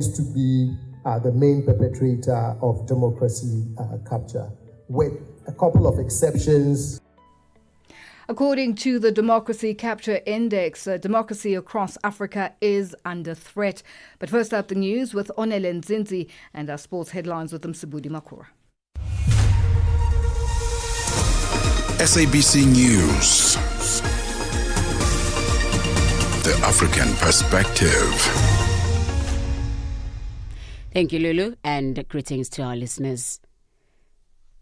tends to be the main perpetrator of democracy capture, with a couple of exceptions. According to the Democracy Capture Index, democracy across Africa is under threat. But first up, the news with Onele Nzinzi and our sports headlines with Msibudi Makura. SABC News. The African Perspective. Thank you, Lulu, and greetings to our listeners.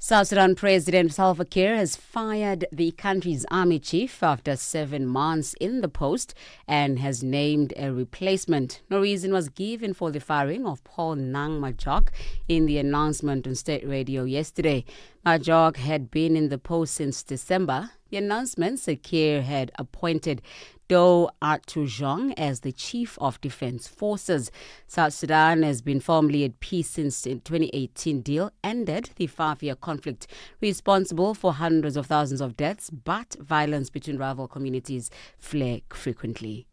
South Sudan President Salva Kiir has fired the country's army chief after 7 months in the post and has named a replacement. No reason was given for the firing of Paul Nang Majok in the announcement on state radio yesterday. Majok had been in the post since December. The announcement said Kiir had appointed Do Artujong as the Chief of Defense Forces. South Sudan has been formally at peace since the 2018 deal ended the 5-year conflict, responsible for hundreds of thousands of deaths, but violence between rival communities flare frequently.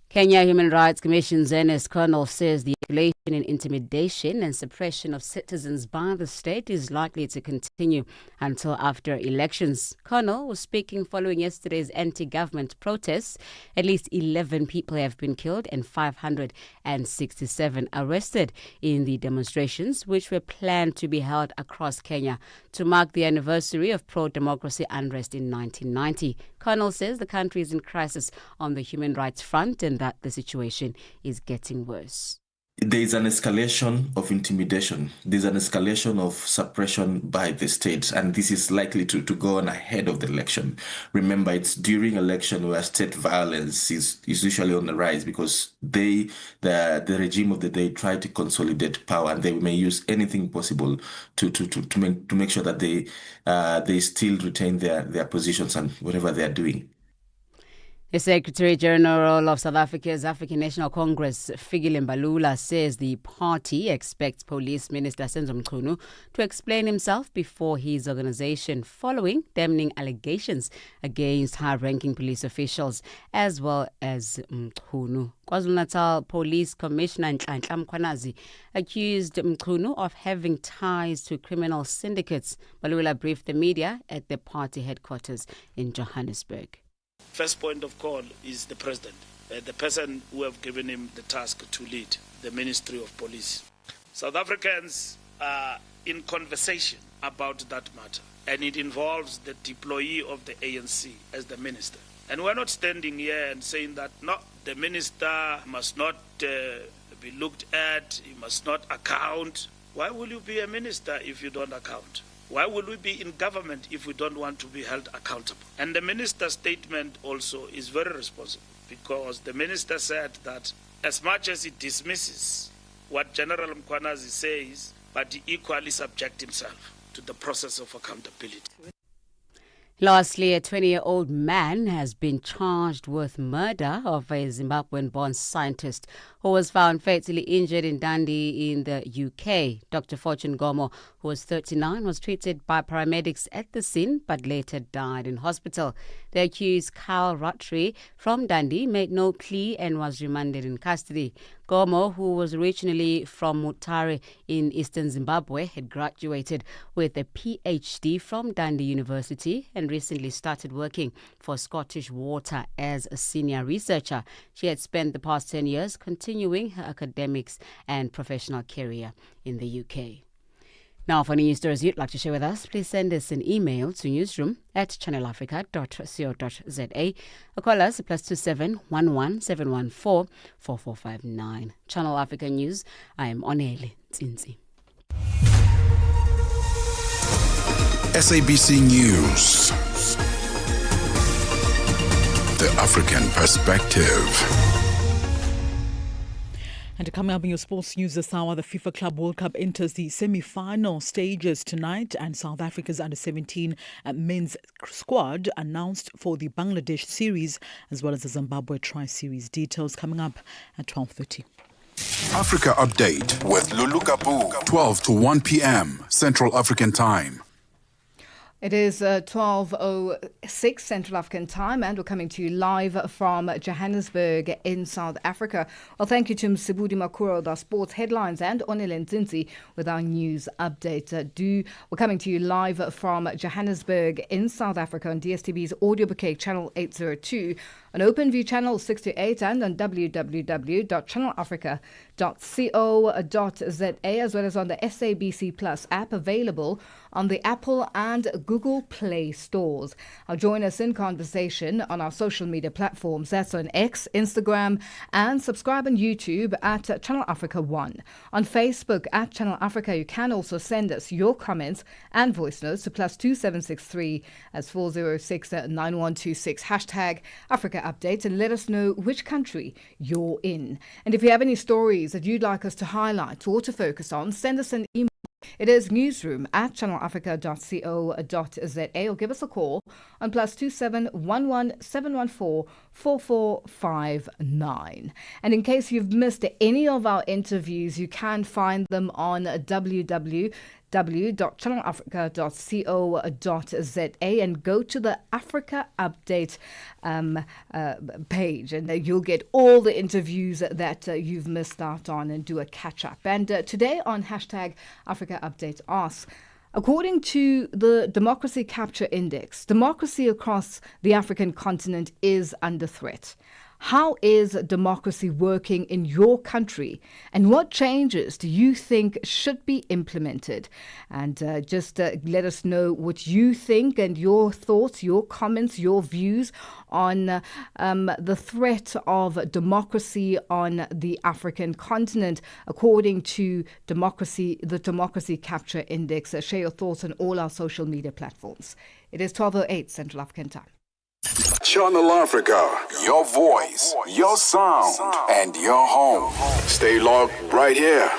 Kenya Human Rights Commission's Ernest Colonel says the escalation in intimidation and suppression of citizens by the state is likely to continue until after elections. Colonel was speaking following yesterday's anti-government protests. At least 11 people have been killed and 567 arrested in the demonstrations, which were planned to be held across Kenya to mark the anniversary of pro-democracy unrest in 1990. Colonel says the country is in crisis on the human rights front and that the situation is getting worse. There is an escalation of intimidation. There's an escalation of suppression by the state, and this is likely to go on ahead of the election. Remember, it's during election where state violence is usually on the rise because the regime of the day try to consolidate power, and they may use anything possible to make sure that they still retain their positions and whatever they are doing. The Secretary General of South Africa's African National Congress, Fikile Mbalula, says the party expects Police Minister Senzo Mchunu to explain himself before his organization following damning allegations against high-ranking police officials as well as Mchunu. KwaZulu-Natal Police Commissioner Nhlanhla Mkhwanazi accused Mchunu of having ties to criminal syndicates. Mbalula briefed the media at the party headquarters in Johannesburg. First point of call is the president, the person who have given him the task to lead the Ministry of Police. South Africans are in conversation about that matter, and it involves the deployee of the ANC as the minister. And we're not standing here and saying that, no, the minister must not be looked at, he must not account. Why will you be a minister if you don't account? Why will we be in government if we don't want to be held accountable? And the minister's statement also is very responsible because the minister said that as much as he dismisses what General Mkhwanazi says, but he equally subjects himself to the process of accountability. Lastly, a 20-year-old man has been charged with murder of a Zimbabwean-born scientist who was found fatally injured in Dundee in the UK. Dr. Fortune Gomo, who was 39, was treated by paramedics at the scene but later died in hospital. The accused, Kyle Rotary from Dundee, made no plea and was remanded in custody. Gomo, who was originally from Mutare in eastern Zimbabwe, had graduated with a PhD from Dundee University and recently started working for Scottish Water as a senior researcher. She had spent the past 10 years continuing her academics and professional career in the UK. Now, for any news stories you'd like to share with us, please send us an email to newsroom@channelafrica.co.za or call us +27 11 714 4459. Channel Africa News, I am Onele Nzinzi. SABC News. The African Perspective. And coming up in your sports news this hour, the FIFA Club World Cup enters the semi-final stages tonight, and South Africa's under-17 men's squad announced for the Bangladesh series as well as the Zimbabwe Tri-Series. Details coming up at 12:30. Africa Update with Lulu Gaboo, 12 to 1 p.m. Central African Time. It is 12:06 Central African time, and we're coming to you live from Johannesburg in South Africa. Well, thank you to Msibudi Makuro with our sports headlines and Onele Nzinzi with our news update. We're coming to you live from Johannesburg in South Africa on DSTV's audio bouquet channel 802, on OpenView channel 628, and on www.channelafrica.co.za, as well as on the SABC Plus app, available on the Apple and Google Play stores. Join us in conversation on our social media platforms. That's on X, Instagram, and subscribe on YouTube at Channel Africa 1. On Facebook at Channel Africa, you can also send us your comments and voice notes to +2763 as 4069126 #Africa Update, and let us know which country you're in. And if you have any stories that you'd like us to highlight or to focus on, send us an email. It is newsroom@channelafrica.co.za, or give us a call on +2711 714 4459. And in case you've missed any of our interviews, you can find them on www.channelafrica.co.za and go to the Africa Update page, and you'll get all the interviews that you've missed out on and do a catch up. And today on #Africa Update asks, according to the Democracy Capture Index, democracy across the African continent is under threat. How is democracy working in your country, and what changes do you think should be implemented? And just let us know what you think and your thoughts, your comments, your views on the threat of democracy on the African continent, according to the Democracy Capture Index. Share your thoughts on all our social media platforms. It is 12:08 Central African time. Channel Africa, your voice, your sound, and your home. Stay logged right here.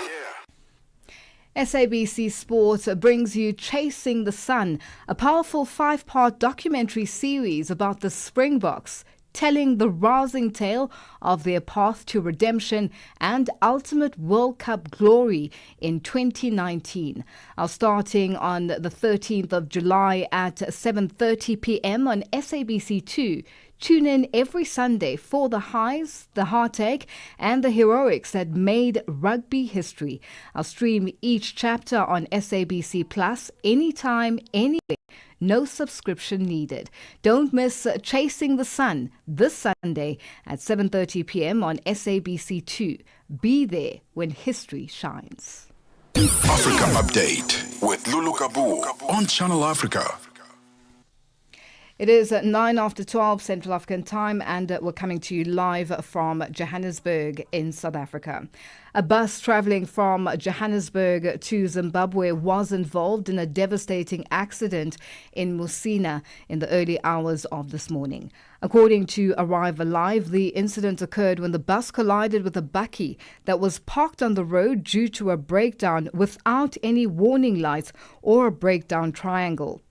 SABC Sport brings you Chasing the Sun, a powerful 5-part documentary series about the Springboks, telling the rousing tale of their path to redemption and ultimate World Cup glory in 2019. Starting on the 13th of July at 7:30 p.m. on SABC2. Tune in every Sunday for the highs, the heartache, and the heroics that made rugby history. I'll stream each chapter on SABC Plus anytime, anywhere. No subscription needed. Don't miss Chasing the Sun this Sunday at 7:30 p.m. on SABC2. Be there when history shines. Africa Update with Lulu Gaboo on Channel Africa. It is 9:12 Central African time, and we're coming to you live from Johannesburg in South Africa. A bus traveling from Johannesburg to Zimbabwe was involved in a devastating accident in Musina in the early hours of this morning. According to Arrive Alive, the incident occurred when the bus collided with a bakkie that was parked on the road due to a breakdown without any warning lights or a breakdown triangle.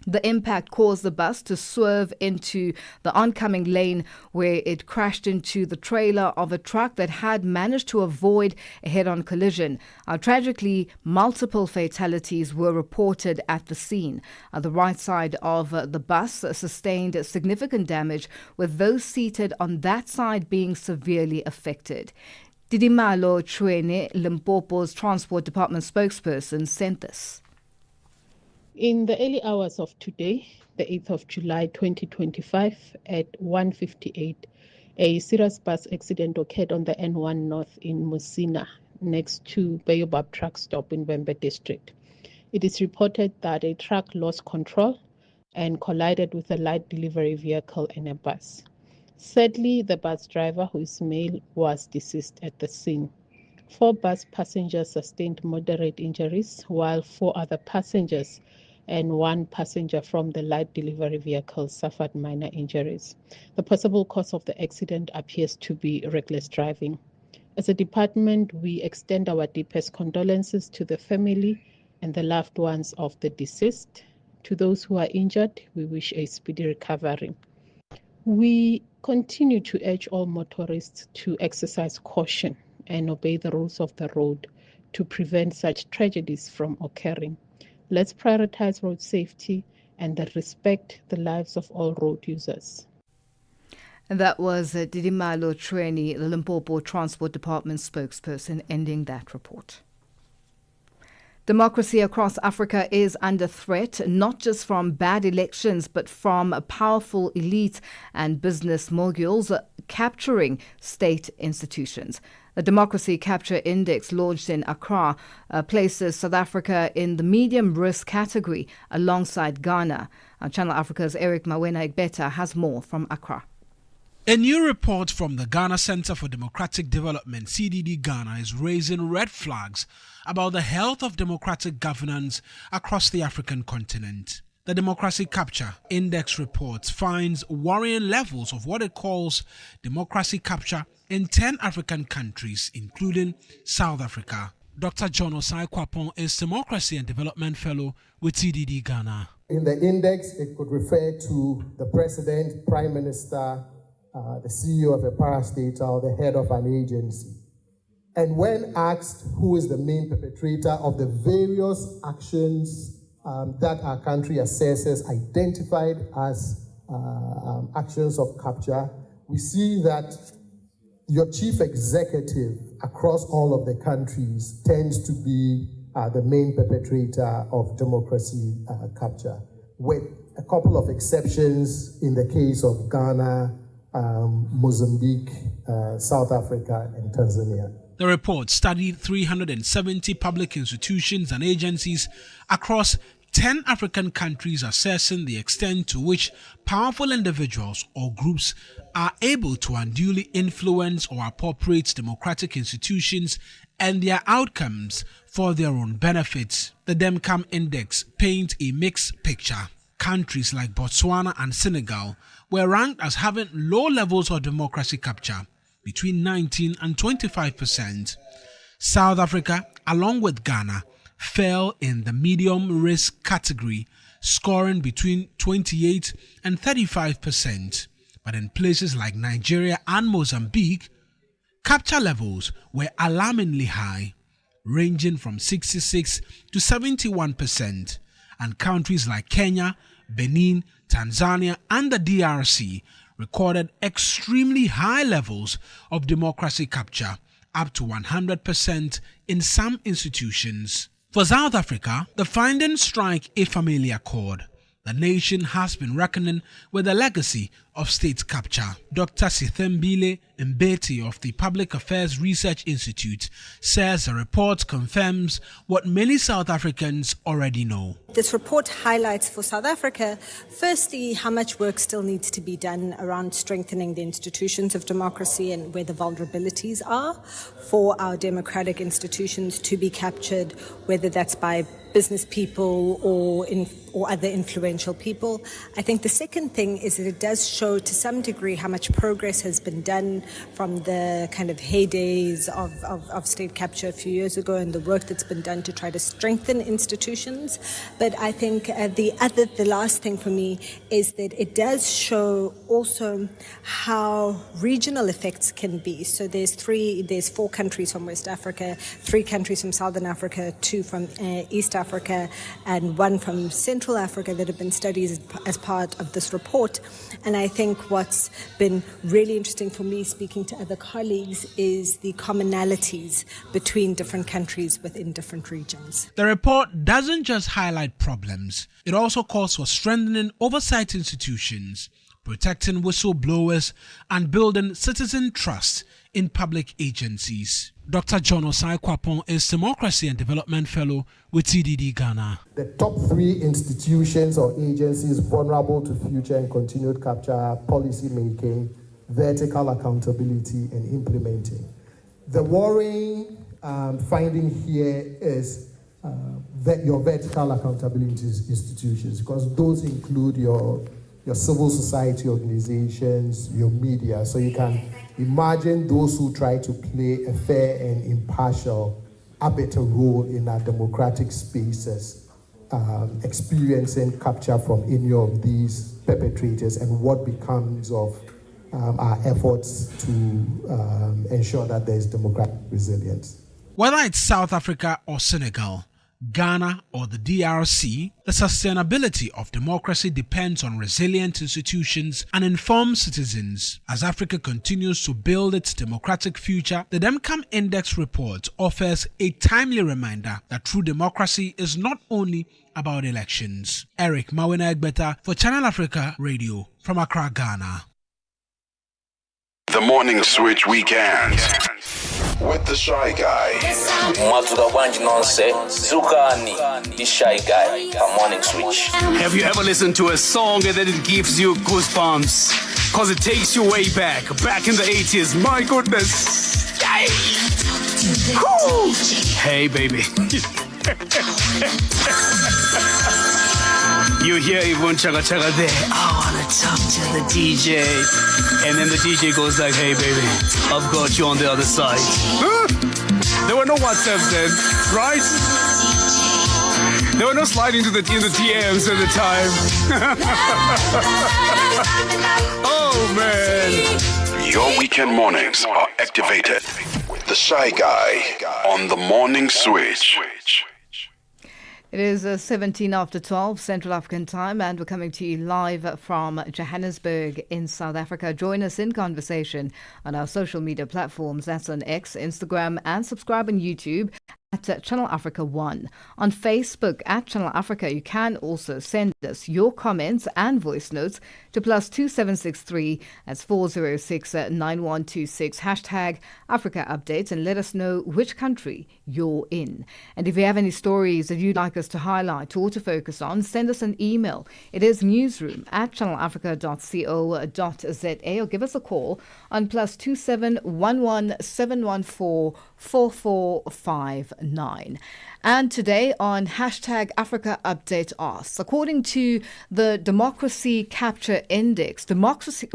The impact caused the bus to swerve into the oncoming lane, where it crashed into the trailer of a truck that had managed to avoid a head-on collision. Tragically, multiple fatalities were reported at the scene. The right side of the bus sustained significant damage, with those seated on that side being severely affected. Didimalo Chwene, Limpopo's Transport Department spokesperson, sent this. In the early hours of today, the 8th of July 2025, at 1:58, a serious bus accident occurred on the N1 North in Musina, next to Baobab truck stop in Vembe district. It is reported that a truck lost control and collided with a light delivery vehicle and a bus. Sadly, the bus driver, who is male, was deceased at the scene. 4 bus passengers sustained moderate injuries, while 4 other passengers and 1 passenger from the light delivery vehicle suffered minor injuries. The possible cause of the accident appears to be reckless driving. As a department, we extend our deepest condolences to the family and the loved ones of the deceased. To those who are injured, we wish a speedy recovery. We continue to urge all motorists to exercise caution and obey the rules of the road to prevent such tragedies from occurring. Let's prioritize road safety and that respect the lives of all road users. And that was Didimalo Treni, the Limpopo Transport Department spokesperson, ending that report. Democracy across Africa is under threat, not just from bad elections, but from powerful elites and business moguls capturing state institutions. The Democracy Capture Index, launched in Accra, places South Africa in the medium risk category alongside Ghana. Channel Africa's Eric Mawena-Igbeta has more from Accra. A new report from the Ghana Center for Democratic Development, CDD Ghana, is raising red flags about the health of democratic governance across the African continent. The Democracy Capture Index report finds worrying levels of what it calls democracy capture in 10 African countries, including South Africa. Dr. John Osai Kwapon is Democracy and Development Fellow with CDD Ghana. In the index, it could refer to the President, Prime Minister, the CEO of a parastatal, or the head of an agency. And when asked who is the main perpetrator of the various actions that our country assesses identified as actions of capture, we see that your chief executive across all of the countries tends to be the main perpetrator of democracy capture, with a couple of exceptions in the case of Ghana, Mozambique, South Africa, and Tanzania. The report studied 370 public institutions and agencies across 10 African countries, assessing the extent to which powerful individuals or groups are able to unduly influence or appropriate democratic institutions and their outcomes for their own benefit. The DEMCAM Index paints a mixed picture. Countries like Botswana and Senegal were ranked as having low levels of democracy capture, between 19 and 25%. South Africa, along with Ghana, fell in the medium risk category, scoring between 28 and 35%. But in places like Nigeria and Mozambique, capture levels were alarmingly high, ranging from 66 to 71%. And countries like Kenya, Benin, Tanzania, and the DRC recorded extremely high levels of democracy capture, up to 100% in some institutions. For South Africa, the findings strike a familiar chord. The nation has been reckoning with the legacy of state capture. Dr. Sithembile Mbeti of the Public Affairs Research Institute says the report confirms what many South Africans already know. This report highlights for South Africa, firstly, how much work still needs to be done around strengthening the institutions of democracy and where the vulnerabilities are for our democratic institutions to be captured, whether that's by business people or other influential people. I think the second thing is that it does show to some degree how much progress has been done from the kind of heydays of state capture a few years ago and the work that's been done to try to strengthen institutions. But I think the last thing for me is that it does show also how regional effects can be. So there's 4 countries from West Africa, 3 countries from Southern Africa, 2 from East Africa, and 1 from Central Africa that have been studied as part of this report. And I think what's been really interesting for me speaking to other colleagues is the commonalities between different countries within different regions. The report doesn't just highlight problems, it also calls for strengthening oversight institutions, protecting whistleblowers, and building citizen trust in public agencies. Dr. John Osai Kwapon is Democracy and Development Fellow with CDD Ghana. The top 3 institutions or agencies vulnerable to future and continued capture are policy making, vertical accountability, and implementing. The worrying finding here is that your vertical accountability institutions, because those include your civil society organizations, your media. So you can imagine those who try to play a fair and impartial arbiter role in our democratic spaces, experiencing capture from any of these perpetrators and what becomes of our efforts to ensure that there is democratic resilience. Whether it's South Africa or Senegal, Ghana, or the DRC, the sustainability of democracy depends on resilient institutions and informed citizens. As Africa continues to build its democratic future, the DEMCAM Index report offers a timely reminder that true democracy is not only about elections. Eric Mawina Egbeta for Channel Africa Radio from Accra, Ghana. The Morning Switch Weekend with the Shy Guy. Matuka Wanji Nonse, Zukani, the Shy Guy, a Morning Switch. Have you ever listened to a song and then it gives you goosebumps? Cause it takes you way back in the 80s. My goodness. Yay. Hey baby. You hear Yvonne Chaga Chaga there. I wanna talk to the DJ. And then the DJ goes like, hey baby, I've got you on the other side. There were no WhatsApps then, right? There were no sliding in the DMs at the time. Oh man. Your weekend mornings are activated with the Shy Guy on the Morning Switch. It is 17 after 12 Central African time, and we're coming to you live from Johannesburg in South Africa. Join us in conversation on our social media platforms. That's on X, Instagram, and subscribe on YouTube at Channel Africa 1. On Facebook at Channel Africa, you can also send us your comments and voice notes to +2763 as 406 9126 hashtag Africa Updates, and let us know which country you're in. And if you have any stories that you'd like us to highlight or to focus on, send us an email. It is newsroom at channelafrica.co.za, or give us a call on +27 11 714 4459. And today on hashtag Africa Update asks, according to the Democracy Capture Index, democracy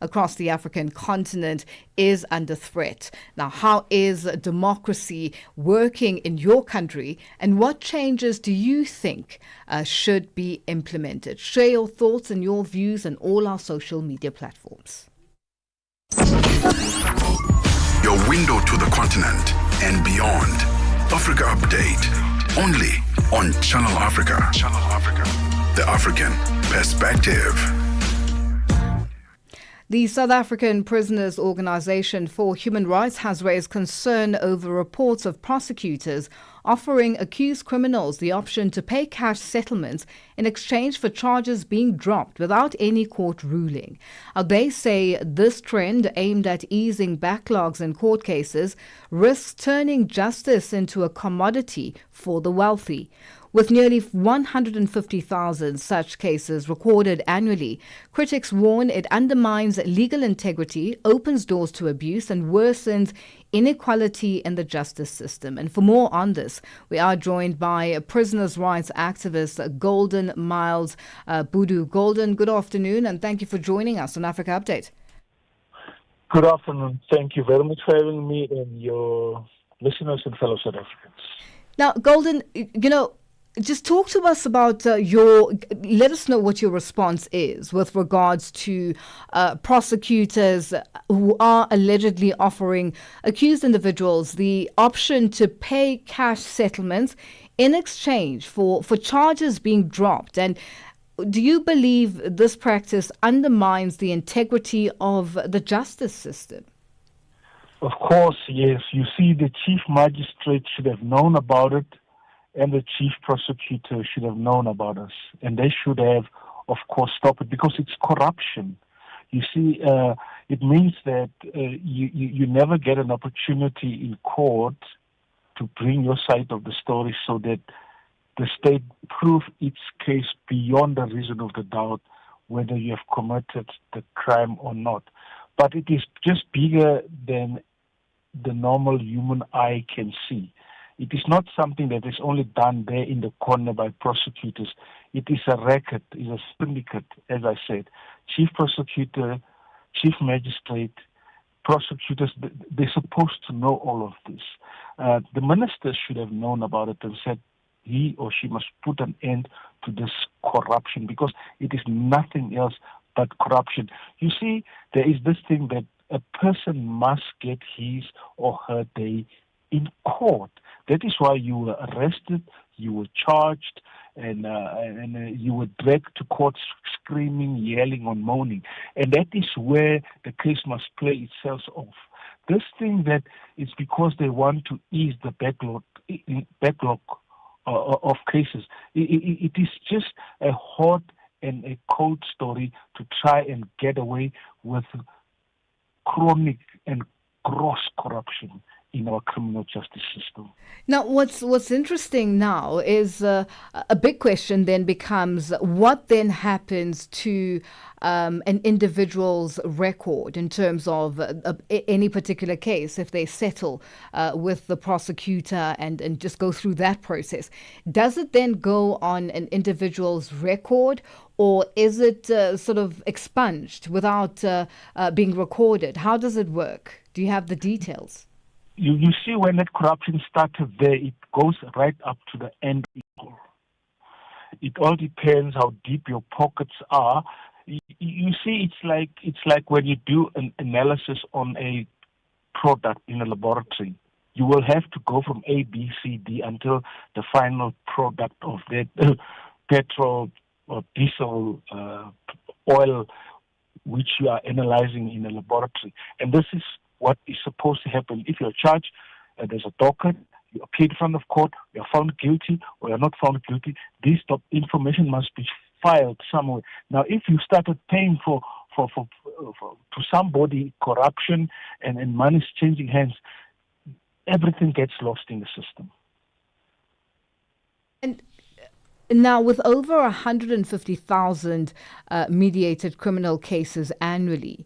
across the African continent is under threat. Now, how is democracy working in your country, and what changes do you think should be implemented? Share your thoughts and your views on all our social media platforms. Your window to the continent and beyond. Africa Update, only on Channel Africa. Channel Africa. The African Perspective. The South African Prisoners Organisation for Human Rights has raised concern over reports of prosecutors offering accused criminals the option to pay cash settlements in exchange for charges being dropped without any court ruling. They say this trend, aimed at easing backlogs in court cases, risks turning justice into a commodity for the wealthy. With nearly 150,000 such cases recorded annually, critics warn it undermines legal integrity, opens doors to abuse, and worsens inequality in the justice system. And for more on this, we are joined by prisoners' rights activist Golden Miles Budu. Golden, good afternoon, and thank you for joining us on Africa Update. Good afternoon. Thank you very much for having me and your listeners and fellow South Africans. Now, Golden, just talk to us about let us know what your response is with regards to prosecutors who are allegedly offering accused individuals the option to pay cash settlements in exchange for charges being dropped. And do you believe this practice undermines the integrity of the justice system? Of course, yes. You see, the chief magistrate should have known about it, and the chief prosecutor should have known about us. And they should have, of course, stopped it, because it's corruption. You see, it means that you never get an opportunity in court to bring your side of the story so that the state prove its case beyond the reason of the doubt whether you have committed the crime or not. But it is just bigger than the normal human eye can see. It is not something that is only done there in the corner by prosecutors. It is a racket, it is a syndicate, as I said. Chief prosecutor, chief magistrate, prosecutors, they're supposed to know all of this. The minister should have known about it and said he or she must put an end to this corruption, because it is nothing else but corruption. You see, there is this thing that a person must get his or her day in court. That is why you were arrested, you were charged, and you were dragged to court screaming, yelling, or moaning. And that is where the case must play itself off. This thing that it's because they want to ease the backlog of cases. It is just a hot and a cold story to try and get away with chronic and gross corruption in our criminal justice system. Now, what's interesting now is a big question then becomes what then happens to an individual's record in terms of any particular case if they settle with the prosecutor and just go through that process. Does it then go on an individual's record, or is it sort of expunged without being recorded? How does it work? Do you have the details? You see, when that corruption started there, it goes right up to the end. It all depends how deep your pockets are. You see, it's like when you do an analysis on a product in a laboratory. You will have to go from A, B, C, D until the final product of that petrol or diesel oil, which you are analyzing in a laboratory. And this is what is supposed to happen. If you're charged, there's a docket, you appear in front of court, you're found guilty or you're not found guilty, this information must be filed somewhere. Now, if you started paying for to somebody corruption and money's changing hands, everything gets lost in the system. And now, with over 150,000 mediated criminal cases annually,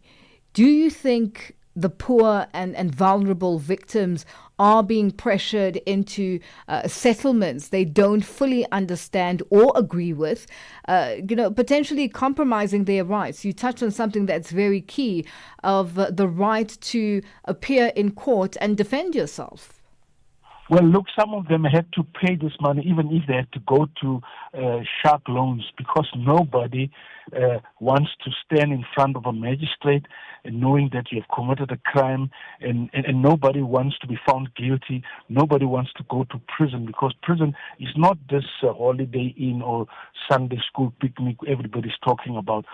do you think the poor and vulnerable victims are being pressured into settlements they don't fully understand or agree with, potentially compromising their rights? You touched on something that's very key of the right to appear in court and defend yourself. Well, look, some of them had to pay this money, even if they had to go to shark loans, because nobody wants to stand in front of a magistrate and knowing that you have committed a crime, and nobody wants to be found guilty. Nobody wants to go to prison, because prison is not this holiday inn or Sunday school picnic everybody's talking about.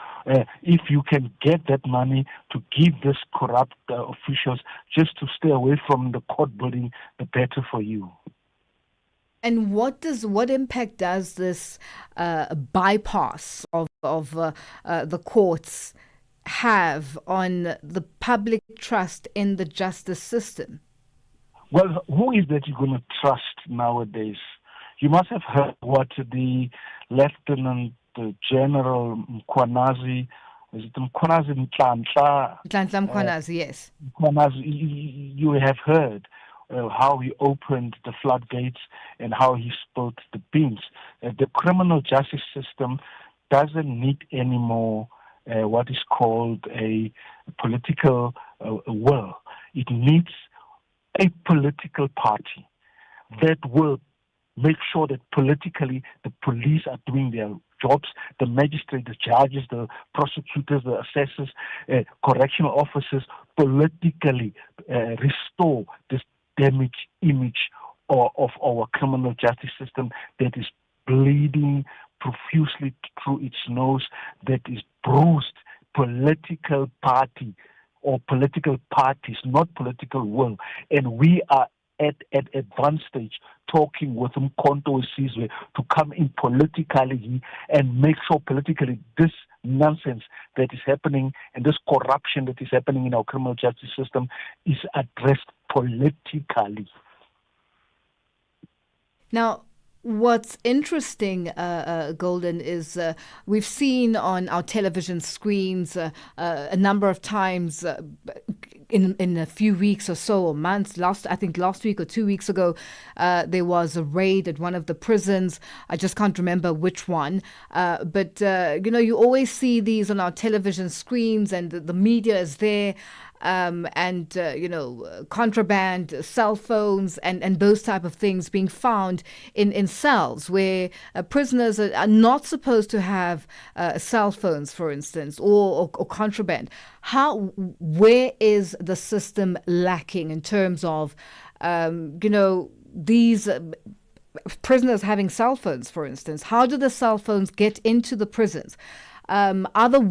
If you can get that money to give this corrupt officials just to stay away from the court building, the better for you. And what impact does this bypass of the courts have on the public trust in the justice system? Well, who is that you're going to trust nowadays? You must have heard what the Lieutenant General Mkhwanazi, is it Mkhwanazi Nhlanhla? Mkhwanazi, yes. Mkhwanazi, you have heard how he opened the floodgates and how he spilled the beans. The criminal justice system doesn't need any more what is called a political will. It needs a political party that will make sure that politically the police are doing their jobs, the magistrates, the judges, the prosecutors, the assessors, correctional officers, politically restore this damaged image of our criminal justice system that is bleeding profusely through its nose, that is bruised. Political party or political parties, not political will. And we are at advanced stage talking with Mkhonto Sizwe to come in politically and make sure politically this nonsense that is happening and this corruption that is happening in our criminal justice system is addressed politically. Now, what's interesting, Golden, is we've seen on our television screens a number of times in a few weeks or so, or months. Last week or 2 weeks ago, there was a raid at one of the prisons. I just can't remember which one. But you always see these on our television screens, and the media is there. Contraband, cell phones, and those type of things being found in cells where prisoners are not supposed to have cell phones, for instance, or contraband. Where is the system lacking in terms of, these prisoners having cell phones, for instance, how do the cell phones get into the prisons? Are the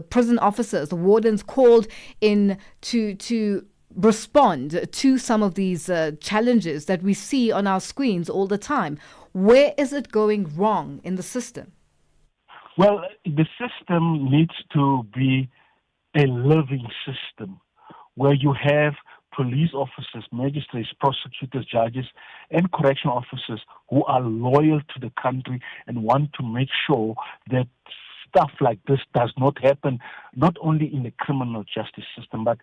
prison officers, the wardens, called in to respond to some of these challenges that we see on our screens all the time? Where is it going wrong in the system? Well, the system needs to be a living system where you have police officers, magistrates, prosecutors, judges, and correctional officers who are loyal to the country and want to make sure that stuff like this does not happen, not only in the criminal justice system, but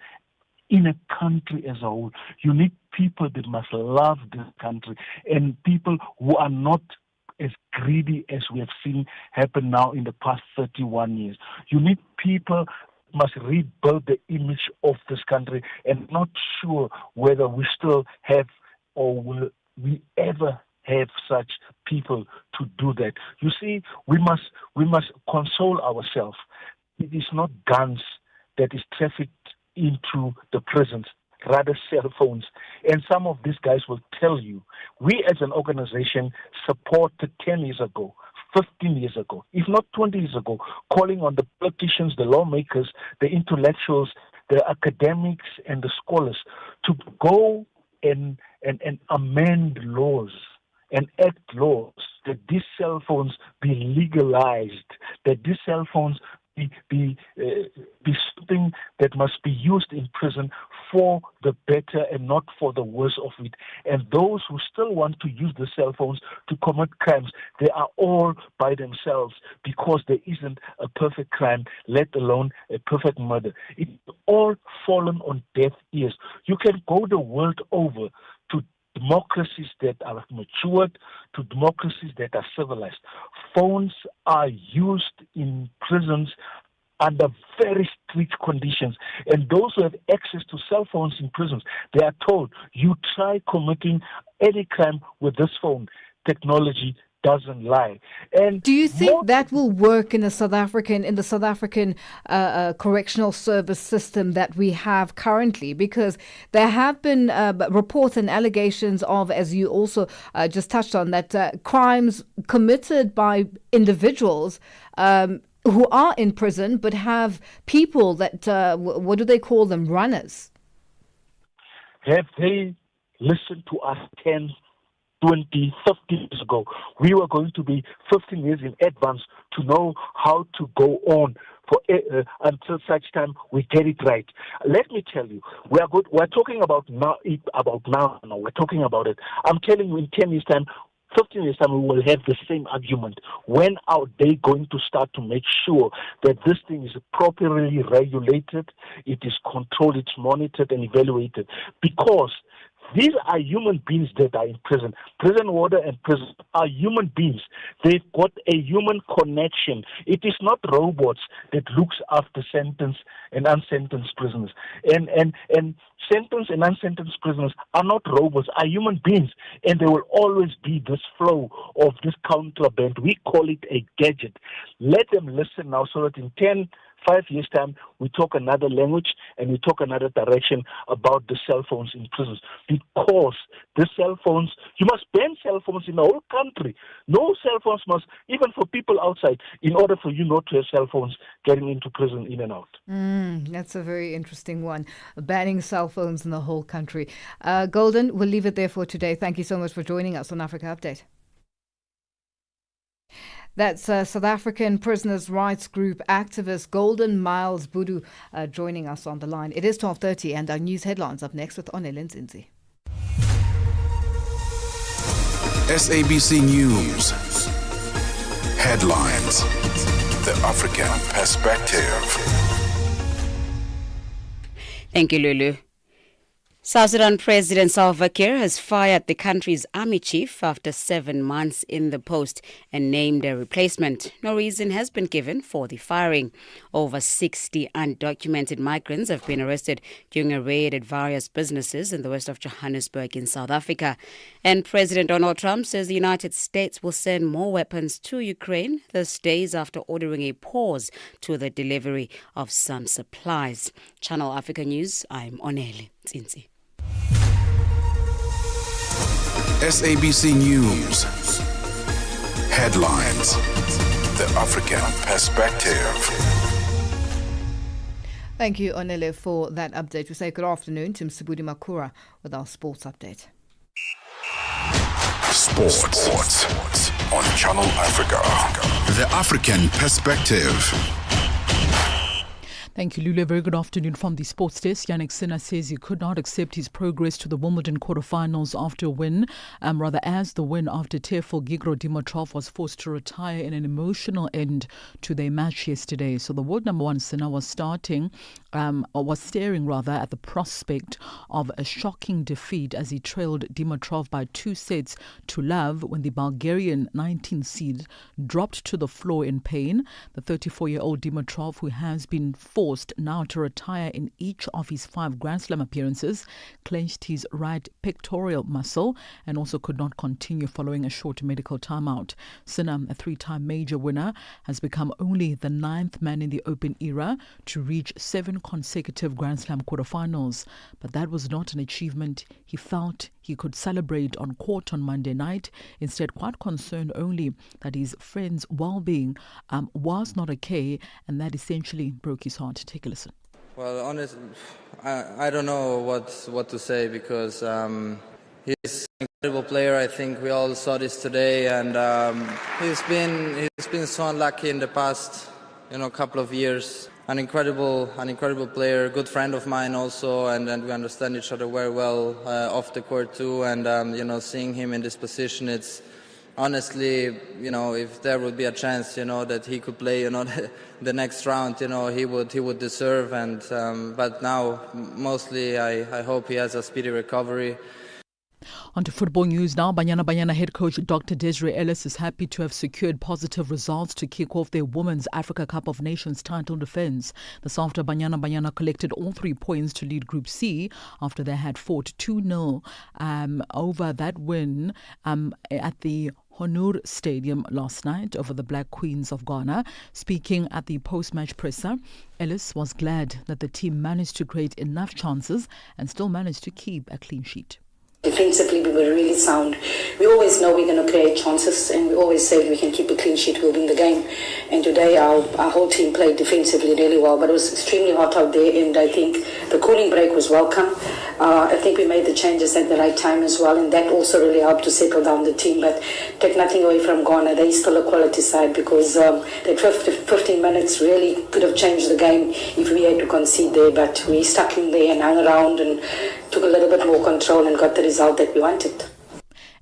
in a country as a whole. You need people that must love this country and people who are not as greedy as we have seen happen now in the past 31 years. You need people must rebuild the image of this country, and not sure whether we still have or will we ever have such people to do that. You see, we must console ourselves. It is not guns that is trafficked into the prisons, rather cell phones. And some of these guys will tell you, we as an organization supported 10 years ago, 15 years ago, if not 20 years ago, calling on the politicians, the lawmakers, the intellectuals, the academics, and the scholars to go and amend laws and act laws that these cell phones be legalized, that these cell phones be something that must be used in prison for the better and not for the worse of it. And those who still want to use the cell phones to commit crimes, they are all by themselves, because there isn't a perfect crime, let alone a perfect murder. It's all fallen on deaf ears. You can go the world over to democracies that are matured, to democracies that are civilized. Phones are used in prisons under very strict conditions. And those who have access to cell phones in prisons, they are told, you try committing any crime with this phone. Technology doesn't lie. And do you think that will work in the South African correctional service system that we have currently? Because there have been reports and allegations of, as you also just touched on, that crimes committed by individuals who are in prison but have people that, what do they call them, runners? Have they listened to us 10, 20, 50 years ago? We were going to be 15 years in advance to know how to go on for until such time we get it right. Let me tell you, we're talking about now. We're talking about it. I'm telling you, in 10 years' time, 15 years' time, we will have the same argument. When are they going to start to make sure that this thing is properly regulated, it is controlled, it's monitored and evaluated? Because these are human beings that are in prison. Prison warder and prison are human beings. They've got a human connection. It is not robots that looks after sentenced and unsentenced prisoners. And sentenced and unsentenced prisoners are not robots, are human beings. And there will always be this flow of this contraband. We call it a gadget. Let them listen now so that in 5 years' time, we talk another language and we talk another direction about the cell phones in prisons. Because the cell phones, you must ban cell phones in the whole country. No cell phones must, even for people outside, in order for you not to have cell phones getting into prison in and out. That's a very interesting one. Banning cell phones in the whole country. Golden, we'll leave it there for today. Thank you so much for joining us on Africa Update. That's South African prisoners' rights group activist Golden Miles Budu joining us on the line. It is 12:30 and our news headlines up next with Onelin Zinzi. SABC News. Headlines. The African Perspective. Thank you, Lulu. South Sudan President Salva Kiir has fired the country's army chief after 7 months in the post and named a replacement. No reason has been given for the firing. Over 60 undocumented migrants have been arrested during a raid at various businesses in the west of Johannesburg in South Africa. And President Donald Trump says the United States will send more weapons to Ukraine this days after ordering a pause to the delivery of some supplies. Channel Africa News, I'm Onele Tsinzi. SABC News. Headlines. The African Perspective. Thank you, Onele, for that update. We say good afternoon to Msibudi Makura with our sports update. Sports on Channel Africa. The African Perspective. Thank you, Lulu. A very good afternoon from the sports desk. Yannick Sinner says he could not accept his progress to the Wimbledon quarterfinals after a win, as the win after Tefo Gigro Dimitrov was forced to retire in an emotional end to their match yesterday. So the world number one Sinner was staring at the prospect of a shocking defeat as he trailed Dimitrov by 2-0 when the Bulgarian 19th seed dropped to the floor in pain. The 34-year-old Dimitrov, who has been forced now to retire in each of his 5 Grand Slam appearances, clenched his right pectoral muscle and also could not continue following a short medical timeout. Sinner, a 3-time major winner, has become only the 9th man in the Open era to reach 7 consecutive Grand Slam quarterfinals. But that was not an achievement he felt he could celebrate on court on Monday night. Instead, quite concerned only that his friend's well-being was not okay, and that essentially broke his heart. Take a listen. Well, honestly, I don't know what to say because he's an incredible player. I think we all saw this today, and he's been so unlucky in the past, couple of years. An incredible player, good friend of mine also, and we understand each other very well off the court too. And seeing him in this position, it's honestly, if there would be a chance, that he could play, the next round, he would deserve. And but now, mostly, I hope he has a speedy recovery. On to football news now. Banyana head coach Dr. Desiree Ellis is happy to have secured positive results to kick off their Women's Africa Cup of Nations title defence. This after Banyana collected all 3 points to lead Group C after they had fought 2-0 over that win at the Honur Stadium last night over the Black Queens of Ghana. Speaking at the post-match presser, Ellis was glad that the team managed to create enough chances and still managed to keep a clean sheet. Defensively, we were really sound. We always know we're going to create chances, and we always say if we can keep a clean sheet, we'll win the game. And today, our whole team played defensively really well, but it was extremely hot out there, and I think the cooling break was welcome. I think we made the changes at the right time as well, and that also really helped to settle down the team. But take nothing away from Ghana, they're still a quality side because that 15 minutes really could have changed the game if we had to concede there, but we stuck in there and hung around and took a little bit more control and got the result that we wanted.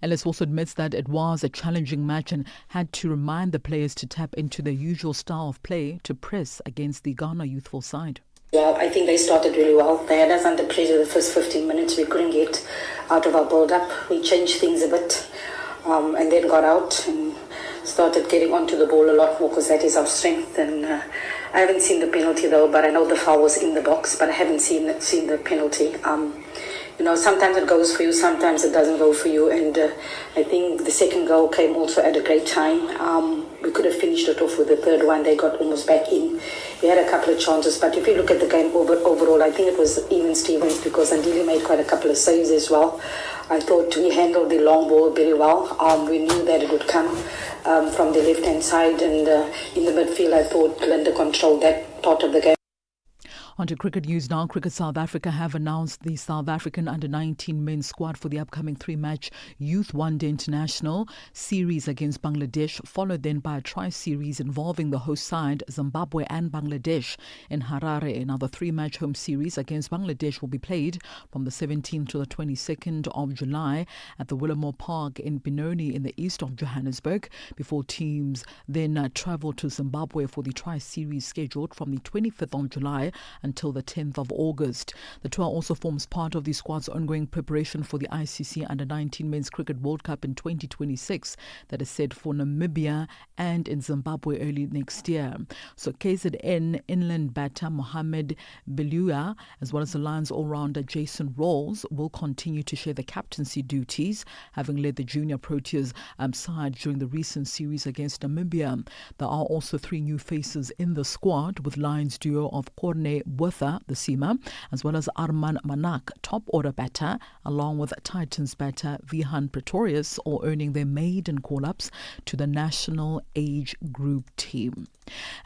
Ellis also admits that it was a challenging match and had to remind the players to tap into their usual style of play to press against the Ghana youthful side. Yeah, I think they started really well. They had us under pressure the first 15 minutes. We couldn't get out of our build-up. We changed things a bit and then got out and started getting onto the ball a lot more because that is our strength. And I haven't seen the penalty though, but I know the foul was in the box, but I haven't seen the penalty. Sometimes it goes for you, sometimes it doesn't go for you. And I think the second goal came also at a great time. We could have finished it off with the third one. They got almost back in. We had a couple of chances, but if you look at the game overall, I think it was even Stevens because Andile made quite a couple of saves as well. I thought we handled the long ball very well. We knew that it would come from the left-hand side, and in the midfield, I thought Linda controlled that part of the game. On to cricket news now. Cricket South Africa have announced the South African under-19 men's squad for the upcoming 3-match Youth One-Day International series against Bangladesh, followed then by a tri-series involving the host side Zimbabwe and Bangladesh in Harare. Now the 3-match home series against Bangladesh will be played from the 17th to the 22nd of July at the Willamore Park in Benoni in the east of Johannesburg, before teams then travel to Zimbabwe for the tri-series scheduled from the 25th of July until the 10th of August. The tour also forms part of the squad's ongoing preparation for the ICC Under-19 Men's Cricket World Cup in 2026 that is set for Namibia and in Zimbabwe early next year. So KZN inland batter Mohamed Belua, as well as the Lions all-rounder Jason Rawls, will continue to share the captaincy duties, having led the junior Proteas side during the recent series against Namibia. There are also 3 new faces in the squad, with Lions duo of Corne Botha, the seamer, as well as Arman Manak, top order batter, along with Titans batter Vihan Pretorius, all earning their maiden call-ups to the national age group team.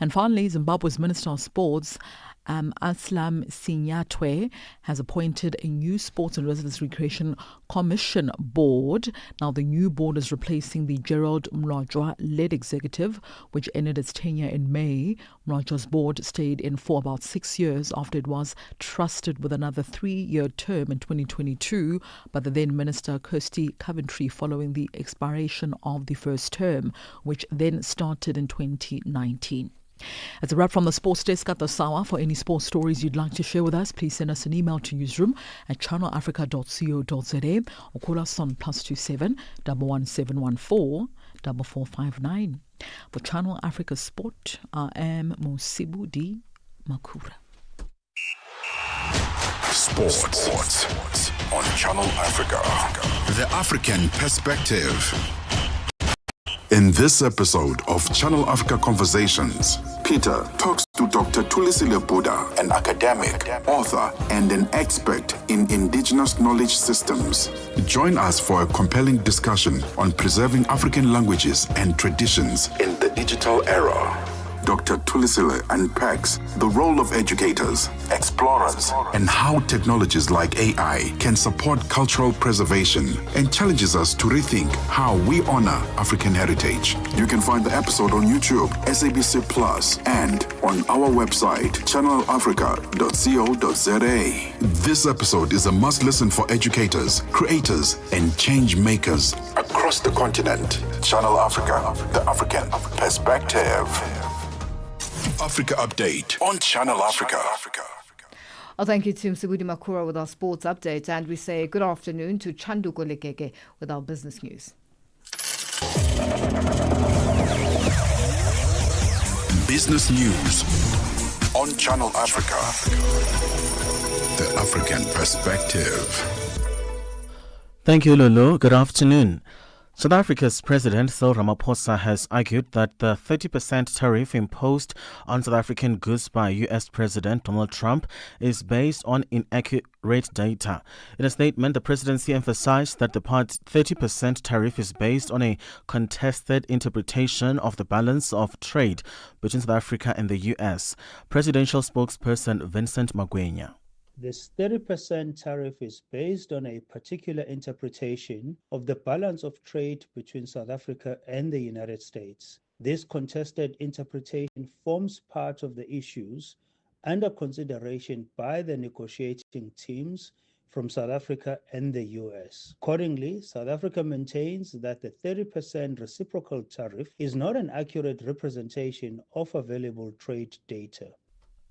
And finally, Zimbabwe's Minister of Sports, Aslam Sinyatwe, has appointed a new Sports and Residence Recreation Commission board. Now, the new board is replacing the Gerald Mlajwa-led executive, which ended its tenure in May. Mlajwa's board stayed in for about 6 years after it was trusted with another 3-year term in 2022 by the then Minister Kirsty Coventry following the expiration of the first term, which then started in 2019. That's a wrap from the sports desk at the Sawa. For any sports stories you'd like to share with us, please send us an email to newsroom@channelafrica.co.za or call us on +27 11714 4459. For Channel Africa Sport, I am Mosibudi Makura. Sports on Channel Africa. The African Perspective. In this episode of Channel Africa Conversations, Peter talks to Dr. Thulisile Buddha, an academic, author, and an expert in indigenous knowledge systems. Join us for a compelling discussion on preserving African languages and traditions in the digital era. Dr. Thulisile unpacks the role of educators, explorers, and how technologies like AI can support cultural preservation, and challenges us to rethink how we honor African heritage. You can find the episode on YouTube, SABC Plus, and on our website, channelafrica.co.za. This episode is a must-listen for educators, creators, and change makers across the continent. Channel Africa, the African Perspective. Africa Update on Channel Africa. Thank you to Msibudi Makura with our sports update, and we say good afternoon to Chandu Kolekeke with our business news. Business news on Channel Africa. The African Perspective. Thank you, Lulu. Good afternoon. South Africa's President Cyril Ramaphosa has argued that the 30% tariff imposed on South African goods by U.S. President Donald Trump is based on inaccurate data. In a statement, the presidency emphasized that the part 30% tariff is based on a contested interpretation of the balance of trade between South Africa and the U.S. Presidential spokesperson Vincent Magwenya. This 30% tariff is based on a particular interpretation of the balance of trade between South Africa and the United States. This contested interpretation forms part of the issues under consideration by the negotiating teams from South Africa and the US. Accordingly, South Africa maintains that the 30% reciprocal tariff is not an accurate representation of available trade data.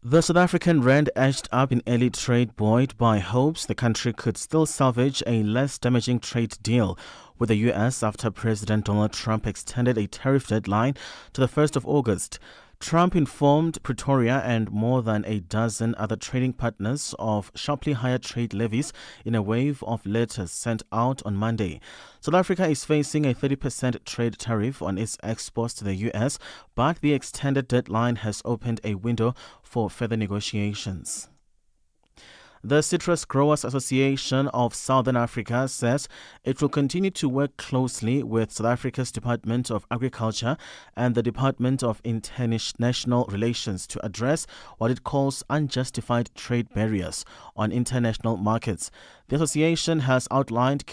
The South African rand edged up in early trade, buoyed by hopes the country could still salvage a less damaging trade deal with the U.S. after President Donald Trump extended a tariff deadline to the 1st of August. Trump informed Pretoria and more than a dozen other trading partners of sharply higher trade levies in a wave of letters sent out on Monday. South Africa is facing a 30% trade tariff on its exports to the U.S., but the extended deadline has opened a window for further negotiations. The Citrus Growers Association of Southern Africa says it will continue to work closely with South Africa's Department of Agriculture and the Department of International Relations to address what it calls unjustified trade barriers on international markets. The association has outlined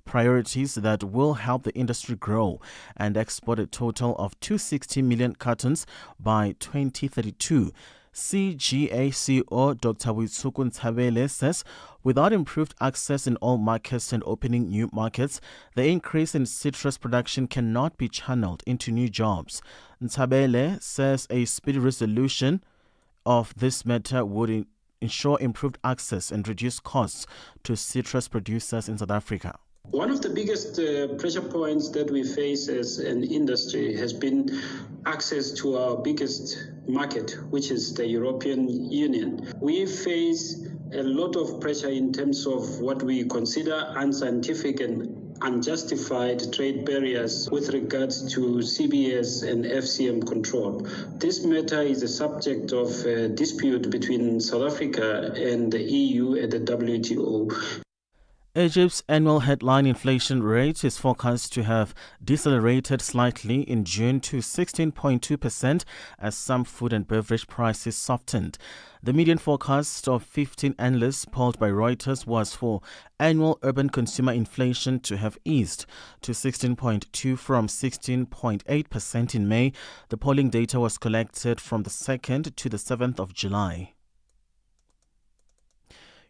priorities that will help the industry grow and export a total of 260 million cartons by 2032. CGACO Dr. Witsuku Ntshabele says without improved access in all markets and opening new markets, the increase in citrus production cannot be channeled into new jobs. Ntshabele says a speedy resolution of this matter would ensure improved access and reduce costs to citrus producers in South Africa. One of the biggest pressure points that we face as an industry has been access to our biggest market, which is the European Union. We face a lot of pressure in terms of what we consider unscientific and unjustified trade barriers with regards to CBS and FCM control. This matter is a subject of a dispute between South Africa and the EU at the WTO. Egypt's annual headline inflation rate is forecast to have decelerated slightly in June to 16.2% as some food and beverage prices softened. The median forecast of 15 analysts polled by Reuters was for annual urban consumer inflation to have eased to 16.2% from 16.8% in May. The polling data was collected from the 2nd to the 7th of July.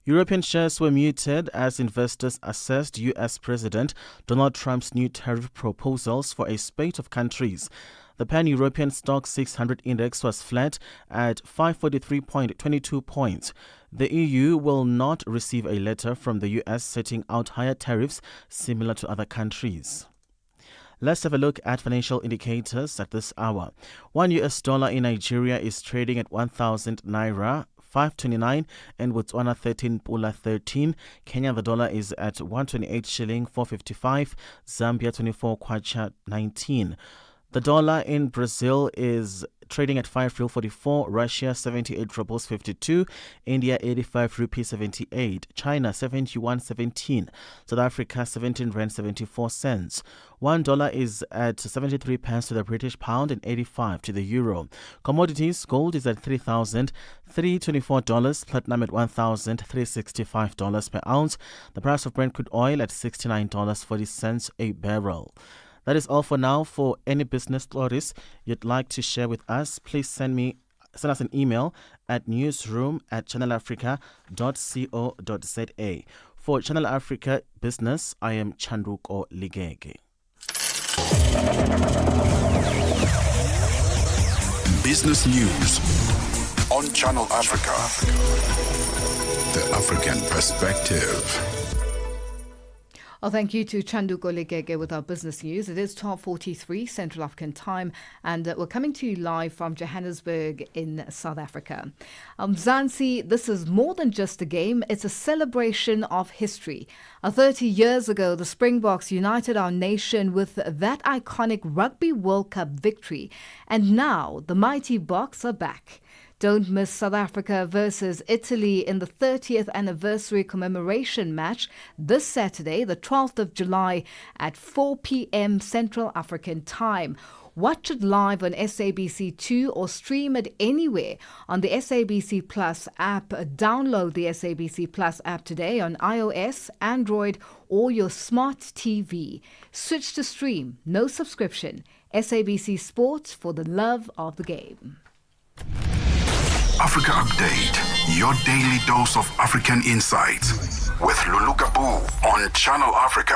European shares were muted as investors assessed U.S. President Donald Trump's new tariff proposals for a spate of countries. The pan-European stock 600 index was flat at 543.22 points. The EU will not receive a letter from the U.S. setting out higher tariffs similar to other countries. Let's have a look at financial indicators at this hour. $1 in Nigeria is trading at 1,000 naira 529 and Botswana 13 pula 13. Kenya the dollar is at 128 shilling 455. Zambia 24 kwacha 19. The dollar in Brazil is trading at 5 real 44, Russia 78 rubles 52, India 85 rupees 78, China 71.17, South Africa 17 rand 74 cents. $1 is at 73 pence to the British pound and 85 to the euro. Commodities: gold is at $3,324, platinum at $1,365 per ounce. The price of Brent crude oil at $69.40 a barrel. That is all for now. For any business stories you'd like to share with us, please send us an email at newsroom@channelafrica.co.za. For Channel Africa Business, I am Chanduko Ligege. Business News on Channel Africa. The African Perspective. Well, thank you to Chanduko Ligege with our business news. It is 12:43 Central African time, and we're coming to you live from Johannesburg in South Africa. Mzansi, this is more than just a game. It's a celebration of history. 30 years ago, the Springboks united our nation with that iconic Rugby World Cup victory. And now the mighty Boks are back. Don't miss South Africa versus Italy in the 30th anniversary commemoration match this Saturday, the 12th of July at 4 p.m. Central African time. Watch it live on SABC2 or stream it anywhere on the SABC Plus app. Download the SABC Plus app today on iOS, Android, or your smart TV. Switch to stream, no subscription. SABC Sports, for the love of the game. Africa Update, your daily dose of African insights with Lulu Gaboo on Channel Africa.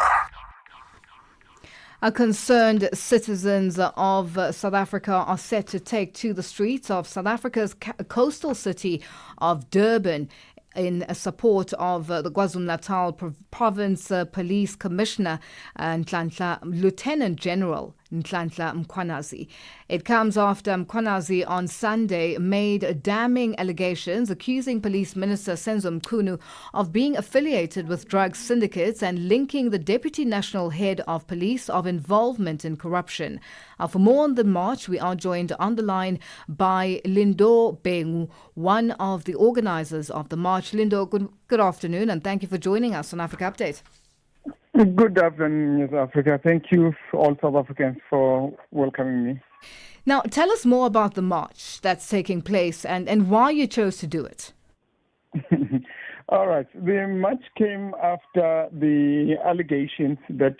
Concerned citizens of South Africa are set to take to the streets of South Africa's coastal city of Durban in support of the KwaZulu-Natal Province Police Commissioner Lieutenant General Nhlanhla Mkhwanazi. It comes after Mkhwanazi on Sunday made damning allegations accusing Police Minister Senzo Mchunu of being affiliated with drug syndicates and linking the Deputy National Head of Police of involvement in corruption. For more on the march, we are joined on the line by Lindo Bengu, one of the organizers of the march. Lindo, good afternoon, and thank you for joining us on Africa Update. Good afternoon, South Africa. Thank you, all South Africans, for welcoming me. Now, tell us more about the march that's taking place and why you chose to do it. All right. The march came after the allegations that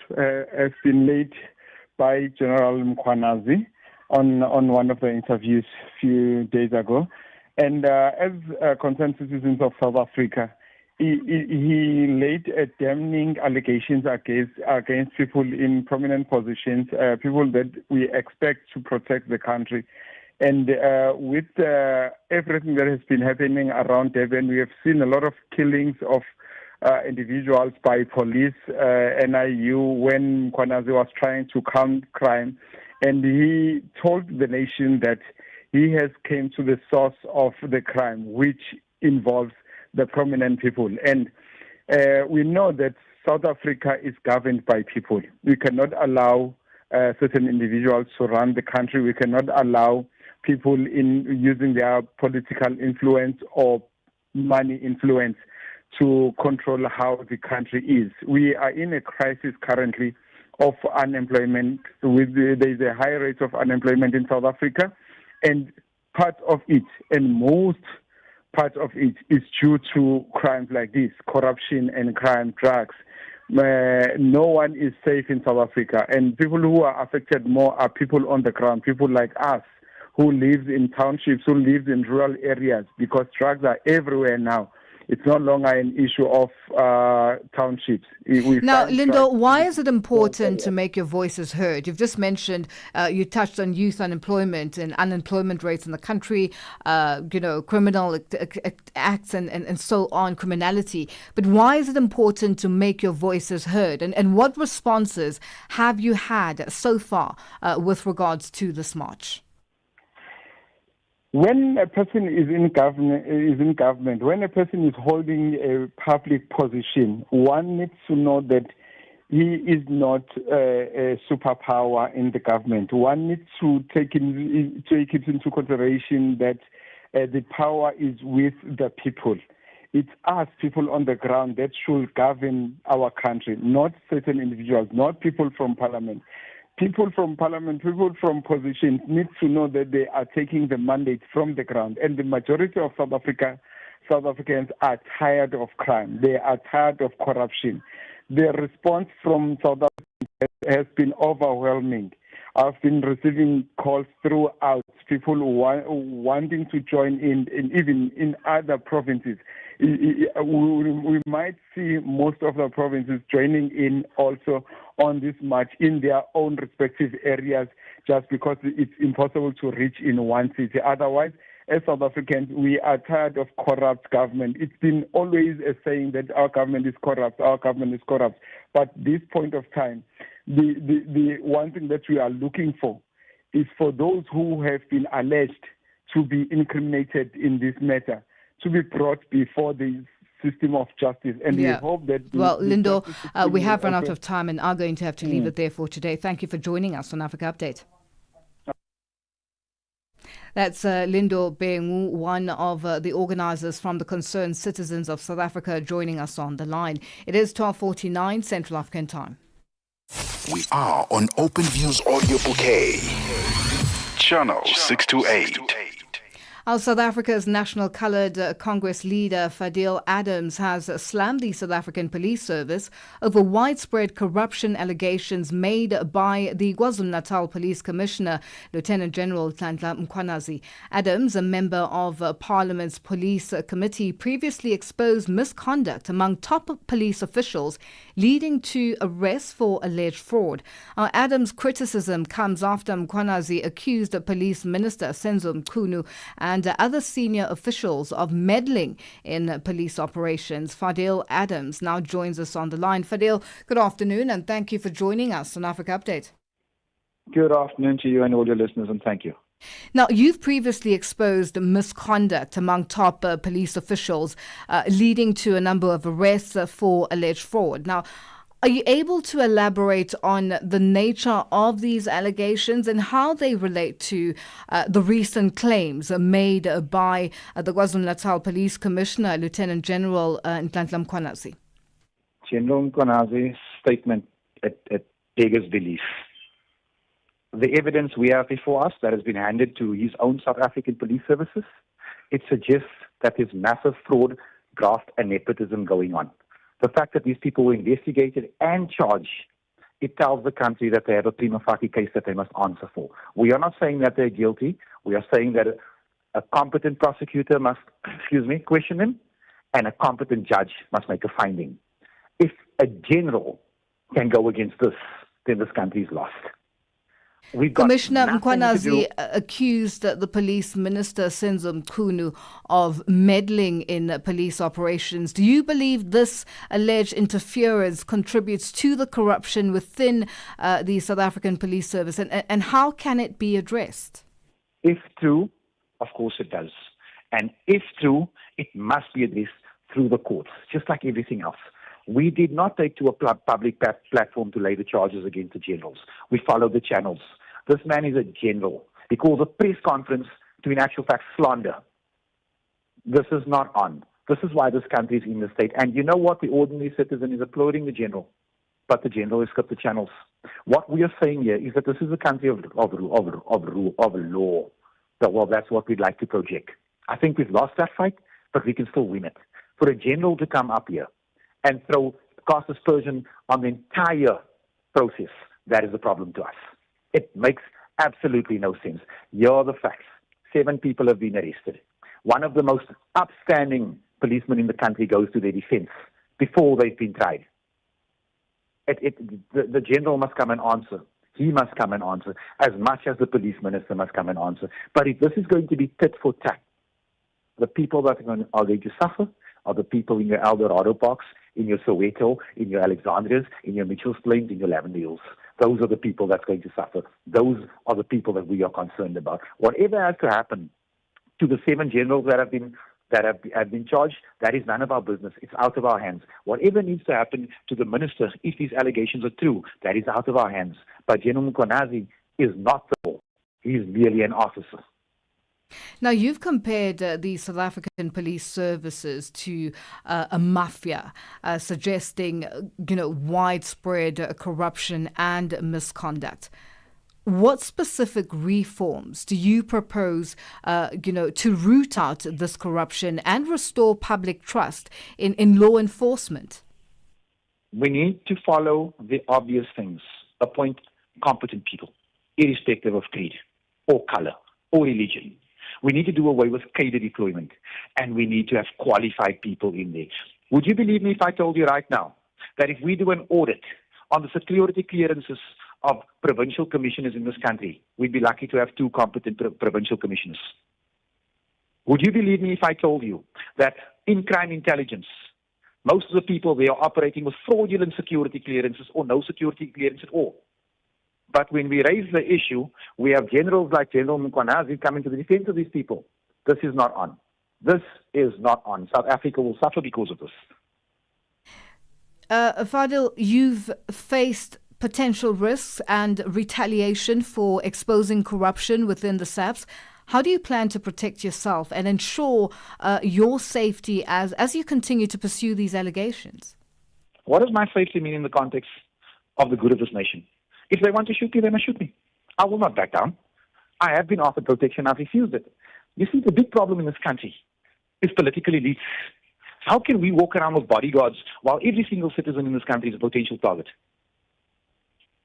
have been laid by General Mkhwanazi on one of the interviews a few days ago. And as concerned citizens of South Africa, he laid damning allegations against people in prominent positions, people that we expect to protect the country. And with everything that has been happening around Durban, we have seen a lot of killings of individuals by police, NIU, when Mkhwanazi was trying to calm crime. And he told the nation that he has came to the source of the crime, which involves the prominent people. And we know that South Africa is governed by people. We cannot allow certain individuals to run the country. We cannot allow people in using their political influence or money influence to control how the country is. We are in a crisis currently of unemployment. There is a high rate of unemployment in South Africa, and part of it, and most part of it, is due to crimes like this, corruption and crime, drugs. No one is safe in South Africa, and people who are affected more are people on the ground, people like us who live in townships, who live in rural areas, because drugs are everywhere now. It's no longer an issue of townships. Now, Lindo, why is it important to make your voices heard? You've just mentioned, you touched on youth unemployment and unemployment rates in the country, criminal acts and so on, criminality. But why is it important to make your voices heard? And what responses have you had so far with regards to this march? When a person is in government, when a person is holding a public position, one needs to know that he is not a superpower in the government. One needs to take it into consideration that the power is with the people. It's us, people on the ground, that should govern our country, not certain individuals, not people from parliament. People from parliament, people from positions need to know that they are taking the mandate from the ground. And the majority of South Africans are tired of crime. They are tired of corruption. The response from South Africa has been overwhelming. I've been receiving calls throughout, people wanting to join in, and even in other provinces. We might see most of the provinces joining in also on this march in their own respective areas, just because it's impossible to reach in one city. Otherwise, as South Africans, we are tired of corrupt government. It's been always a saying that our government is corrupt, our government is corrupt. But this point of time, the one thing that we are looking for is for those who have been alleged to be incriminated in this matter to be brought before the system of justice. And we hope that... Lindo, we have run out of time and are going to have to leave it there for today. Thank you for joining us on Africa Update. That's Lindo Bengu, one of the organisers from the Concerned Citizens of South Africa, joining us on the line. It is 12:49 Central African Time. We are on Open Views Audio Bouquet. Channel 628. Our South Africa's National Coloured Congress leader Fadil Adams has slammed the South African Police Service over widespread corruption allegations made by the KwaZulu-Natal Police Commissioner, Lieutenant General Nhlanhla Mkhwanazi. Adams, a member of Parliament's Police Committee, previously exposed misconduct among top police officials, leading to arrests for alleged fraud. Adams' criticism comes after Mkhwanazi accused the Police Minister Senzo Mchunu and other senior officials of meddling in police operations. Fadil Adams now joins us on the line. Fadil, good afternoon and thank you for joining us on Africa Update. Good afternoon to you and all your listeners, and thank you. Now, you've previously exposed misconduct among top police officials, leading to a number of arrests for alleged fraud. Now, are you able to elaborate on the nature of these allegations and how they relate to the recent claims made by the KwaZulu-Natal Police Commissioner, Lieutenant General Nhlanhla Mkhwanazi? General Mkhwanazi's statement at beggars belief. The evidence we have before us that has been handed to his own South African police services, it suggests that there's massive fraud, graft and nepotism going on. The fact that these people were investigated and charged, it tells the country that they have a prima facie case that they must answer for. We are not saying that they're guilty. We are saying that a competent prosecutor must, question them, and a competent judge must make a finding. If a general can go against this, then this country is lost. Commissioner Mkhwanazi accused the police minister Senzo Mchunu of meddling in police operations. Do you believe this alleged interference contributes to the corruption within the South African Police Service, and how can it be addressed? If true, of course it does. And if true, it must be addressed through the courts, just like everything else. We did not take to a public platform to lay the charges against the generals. We followed the channels. This man is a general. He calls a press conference to, in actual fact, slander. This is not on. This is why this country is in the state. And you know what? The ordinary citizen is applauding the general, but the general has cut the channels. What we are saying here is that this is a country of law. So, well, that's what we'd like to project. I think we've lost that fight, but we can still win it. For a general to come up here and cast aspersion on the entire process, that is a problem to us. It makes absolutely no sense. Here are the facts. 7 people have been arrested. One of the most upstanding policemen in the country goes to their defense before they've been tried. The general must come and answer. He must come and answer, as much as the police minister must come and answer. But if this is going to be tit for tat, the people that are going to suffer are the people in your Eldorado Parks, in your Soweto, in your Alexandrias, in your Mitchell's Plains, in your Lavender Hills. Those are the people that's going to suffer. Those are the people that we are concerned about. Whatever has to happen to the 7 generals that have been charged, that is none of our business. It's out of our hands. Whatever needs to happen to the minister, if these allegations are true, that is out of our hands. But General Mkhwanazi is not the law. He is merely an officer. Now, you've compared the South African police services to a mafia, suggesting, widespread corruption and misconduct. What specific reforms do you propose, to root out this corruption and restore public trust in law enforcement? We need to follow the obvious things. Appoint competent people, irrespective of creed or color or religion. We need to do away with cadre deployment, and we need to have qualified people in there. Would you believe me if I told you right now that if we do an audit on the security clearances of provincial commissioners in this country, we'd be lucky to have 2 competent provincial commissioners? Would you believe me if I told you that in crime intelligence, most of the people they are operating with fraudulent security clearances or no security clearance at all? But when we raise the issue, we have generals like General Mkhwanazi coming to the defense of these people. This is not on. This is not on. South Africa will suffer because of this. Fadil, you've faced potential risks and retaliation for exposing corruption within the SAPS. How do you plan to protect yourself and ensure your safety as you continue to pursue these allegations? What does my safety mean in the context of the good of this nation? If they want to shoot me, they must shoot me. I will not back down. I have been offered protection. I've refused it. You see, the big problem in this country is political elites. How can we walk around with bodyguards while every single citizen in this country is a potential target?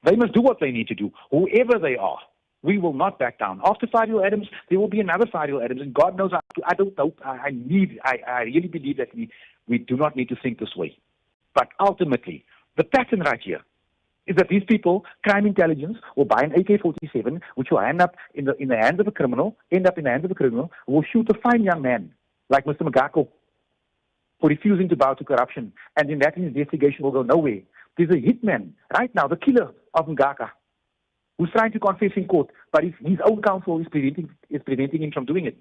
They must do what they need to do, whoever they are. We will not back down. After Fario Adams, there will be another Fario Adams, and God knows, I don't know. I really believe that we do not need to think this way. But ultimately, the pattern right here is that these people, crime intelligence, will buy an AK-47, which will end up in the hands of a criminal, who will shoot a fine young man like Mr. Magako for refusing to bow to corruption. And then that investigation will go nowhere. There's a hitman right now, the killer of Ngaka, who's trying to confess in court, but his own counsel is preventing him from doing it.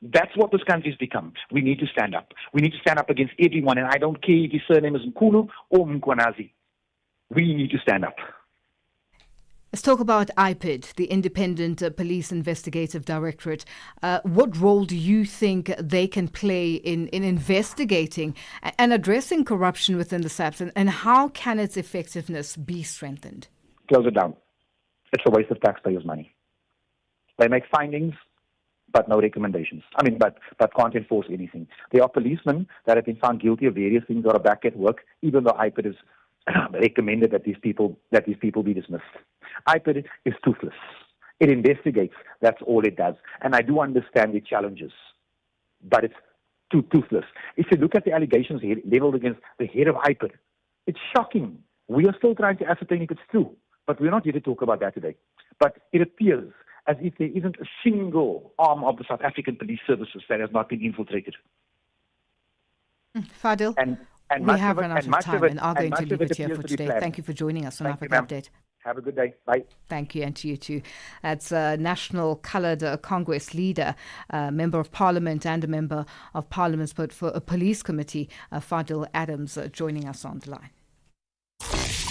That's what this country's become. We need to stand up. We need to stand up against everyone, and I don't care if his surname is Nkulu or Mkhwanazi. We need to stand up. Let's talk about IPID, the Independent Police Investigative Directorate. What role do you think they can play in investigating and addressing corruption within the SAPS, and how can its effectiveness be strengthened? Close it down. It's a waste of taxpayers' money. They make findings, but no recommendations. but can't enforce anything. There are policemen that have been found guilty of various things or are back at work, even though IPID is recommended that these people be dismissed. IPID is toothless. It investigates. That's all it does. And I do understand the challenges, but it's toothless. If you look at the allegations leveled against the head of IPID, it's shocking. We are still trying to ascertain if it's true, but we're not here to talk about that today. But it appears as if there isn't a single arm of the South African police services that has not been infiltrated. Fadil, we have run out of time and are going to leave it here for today. Thank you for joining us on Africa Update. Have a good day. Bye. Thank you, and to you too. That's National Coloured Congress leader, Member of Parliament and a Member of Parliament's Police Committee, Fadil Adams, joining us on the line.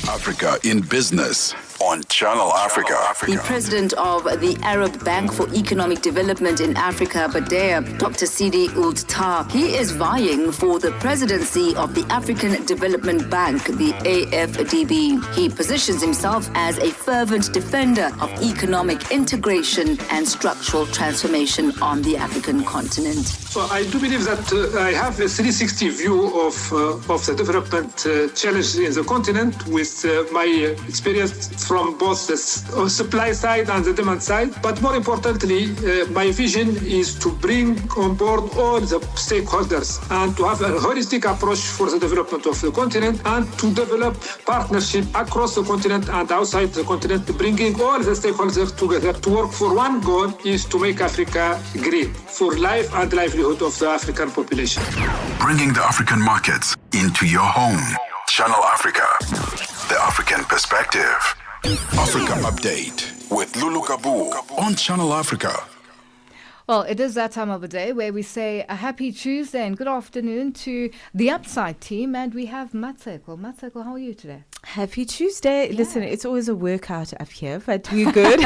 Africa in Business on Channel Africa. The president of the Arab Bank for Economic Development in Africa, BADEA, Dr. Sidi Ould Tah, he is vying for the presidency of the African Development Bank, the AFDB. He positions himself as a fervent defender of economic integration and structural transformation on the African continent. So I do believe that I have a 360 view of the development challenges in the continent with my experience from both the supply side and the demand side. But more importantly, my vision is to bring on board all the stakeholders and to have a holistic approach for the development of the continent and to develop partnership across the continent and outside the continent, bringing all the stakeholders together to work for one goal is to make Africa green for life and livelihood of the African population. Bringing the African markets into your home. Channel Africa, the African perspective. Africa Update with Lulu Gaboo on Channel Africa. Well, it is that time of the day where we say a happy Tuesday and good afternoon to the Upside team. And we have Matseko. Matseko, how are you today? Happy Tuesday. Yeah. Listen, it's always a workout up here, but we're good.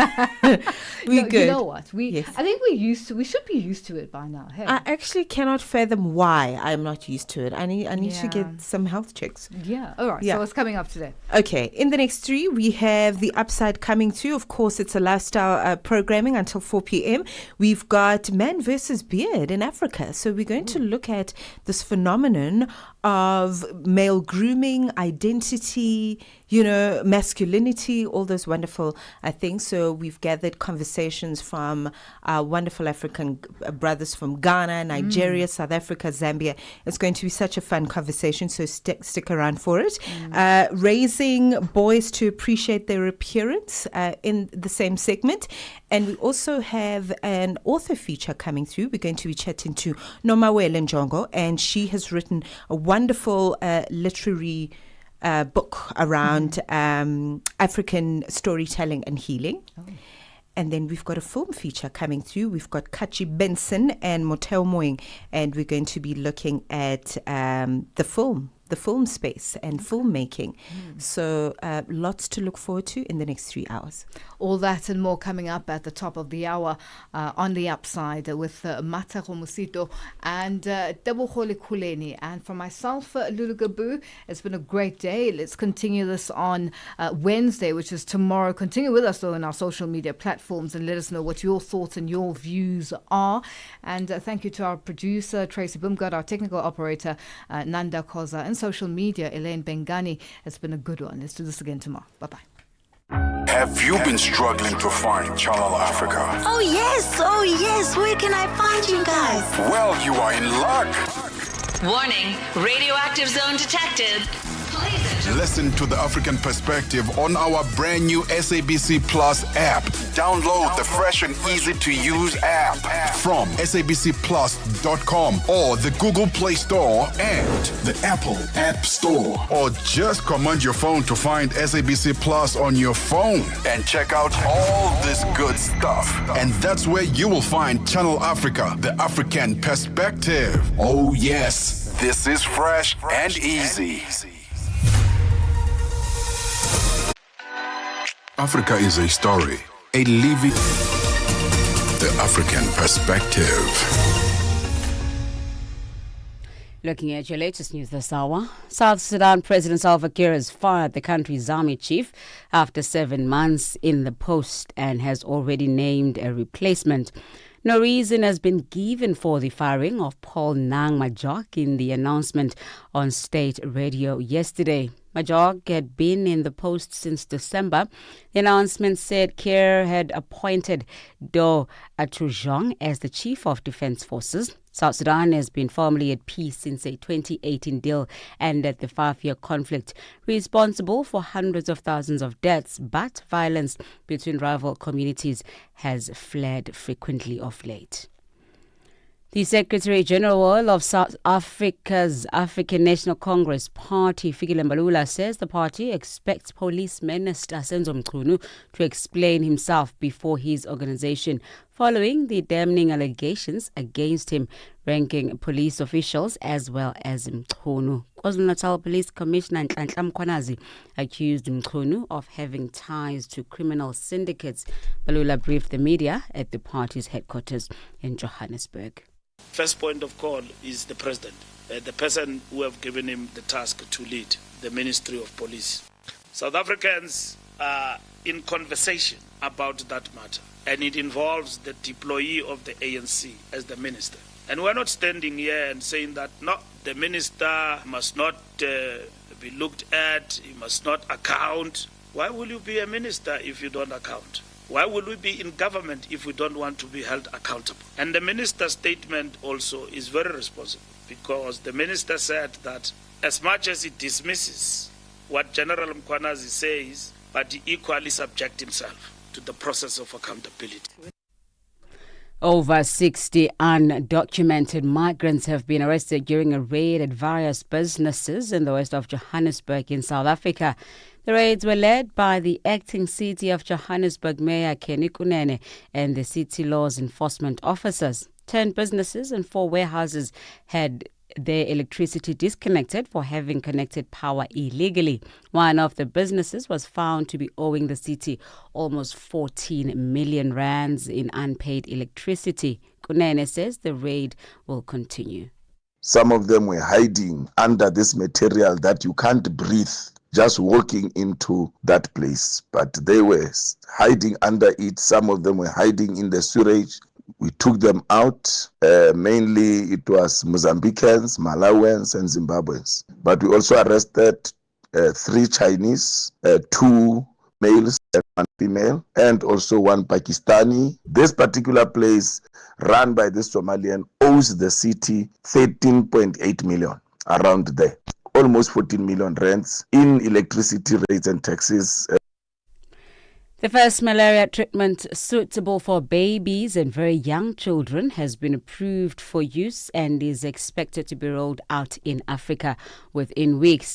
We're good. You know what? I think we should be used to it by now. Hey? I actually cannot fathom why I'm not used to it. I need to get some health checks. Yeah. All right. Yeah. So what's coming up today? Okay. In the next 3, we have the Upside coming through. Of course, it's a lifestyle programming until 4 p.m. We've got man versus beard in Africa. So we're going to look at this phenomenon of male grooming, identity, masculinity, all those wonderful things. So we've gathered conversations from wonderful African brothers from Ghana, Nigeria, South Africa, Zambia. It's going to be such a fun conversation, so stick around for it. Raising boys to appreciate their appearance in the same segment. And we also have an author feature coming through. We're going to be chatting to Nomawele Njongo, and she has written a wonderful literary book around African storytelling and healing. Oh. And then we've got a film feature coming through. We've got Kachi Benson and Moteo Moing, and we're going to be looking at the film space and filmmaking. So lots to look forward to in the next 3 hours. All that and more coming up at the top of the hour on the Upside with Matako Musito and Debohole Kuleni. And for myself, Lulu Gaboo, it's been a great day. Let's continue this on Wednesday, which is tomorrow. Continue with us, though, on our social media platforms and let us know what your thoughts and your views are. And thank you to our producer, Tracy Bumgard, our technical operator, Nanda Koza, and social media, Elaine Bengani. It's been a good one. Let's do this again tomorrow. Bye-bye. Have you been struggling to find Channel Africa? Oh yes. Where can I find you guys? Well, you are in luck. Warning, radioactive zone detected. Listen to the African perspective on our brand new SABC Plus app. Download the fresh and easy to use app from sabcplus.com or the Google Play Store and the Apple App Store. Or just command your phone to find SABC Plus on your phone and check out all this good stuff. And that's where you will find Channel Africa, the African perspective. Oh yes, this is fresh and easy. Africa is a story, a living, the African perspective. Looking at your latest news this hour, South Sudan President Salva Kiir has fired the country's army chief after 7 months in the post and has already named a replacement. No reason has been given for the firing of Paul Nang Majok in the announcement on state radio yesterday. Majok had been in the post since December. The announcement said Kiir had appointed Do Atrujong as the Chief of Defense Forces. South Sudan has been formally at peace since a 2018 deal ended the 5-year conflict, responsible for hundreds of thousands of deaths, but violence between rival communities has flared frequently of late. The Secretary General of South Africa's African National Congress Party, Fikile Mbalula, says the party expects Police Minister Senzo Mchunu to explain himself before his organization following the damning allegations against him, ranking police officials as well as Mchunu. KwaZulu-Natal Police Commissioner Nhlanhla Mkhwanazi accused Mchunu of having ties to criminal syndicates. Mbalula briefed the media at the party's headquarters in Johannesburg. First point of call is the president, the person who have given him the task to lead the Ministry of Police. South Africans are in conversation about that matter, and it involves the deployee of the ANC as the minister. And we're not standing here and saying that, no, the minister must not be looked at, he must not account. Why will you be a minister if you don't account? Why will we be in government if we don't want to be held accountable? And the minister's statement also is very responsible, because the minister said that as much as he dismisses what General Mkhwanazi says, but he equally subjects himself to the process of accountability. Over 60 undocumented migrants have been arrested during a raid at various businesses in the west of Johannesburg in South Africa. The raids were led by the acting City of Johannesburg Mayor Kenny Kunene and the city laws enforcement officers. 10 businesses and 4 warehouses had their electricity disconnected for having connected power illegally. One of the businesses was found to be owing the city almost 14 million rands in unpaid electricity. Kunene says the raid will continue. Some of them were hiding under this material that you can't breathe just walking into that place, but they were hiding under it. Some of them were hiding in the sewage. We took them out. Mainly it was Mozambicans, Malawians and Zimbabweans. But we also arrested 3 Chinese, 2 males and 1 female, and also 1 Pakistani. This particular place run by this Somalian owes the city 13.8 million around there. Almost 14 million rents in electricity rates and taxes. The first malaria treatment suitable for babies and very young children has been approved for use and is expected to be rolled out in Africa within weeks.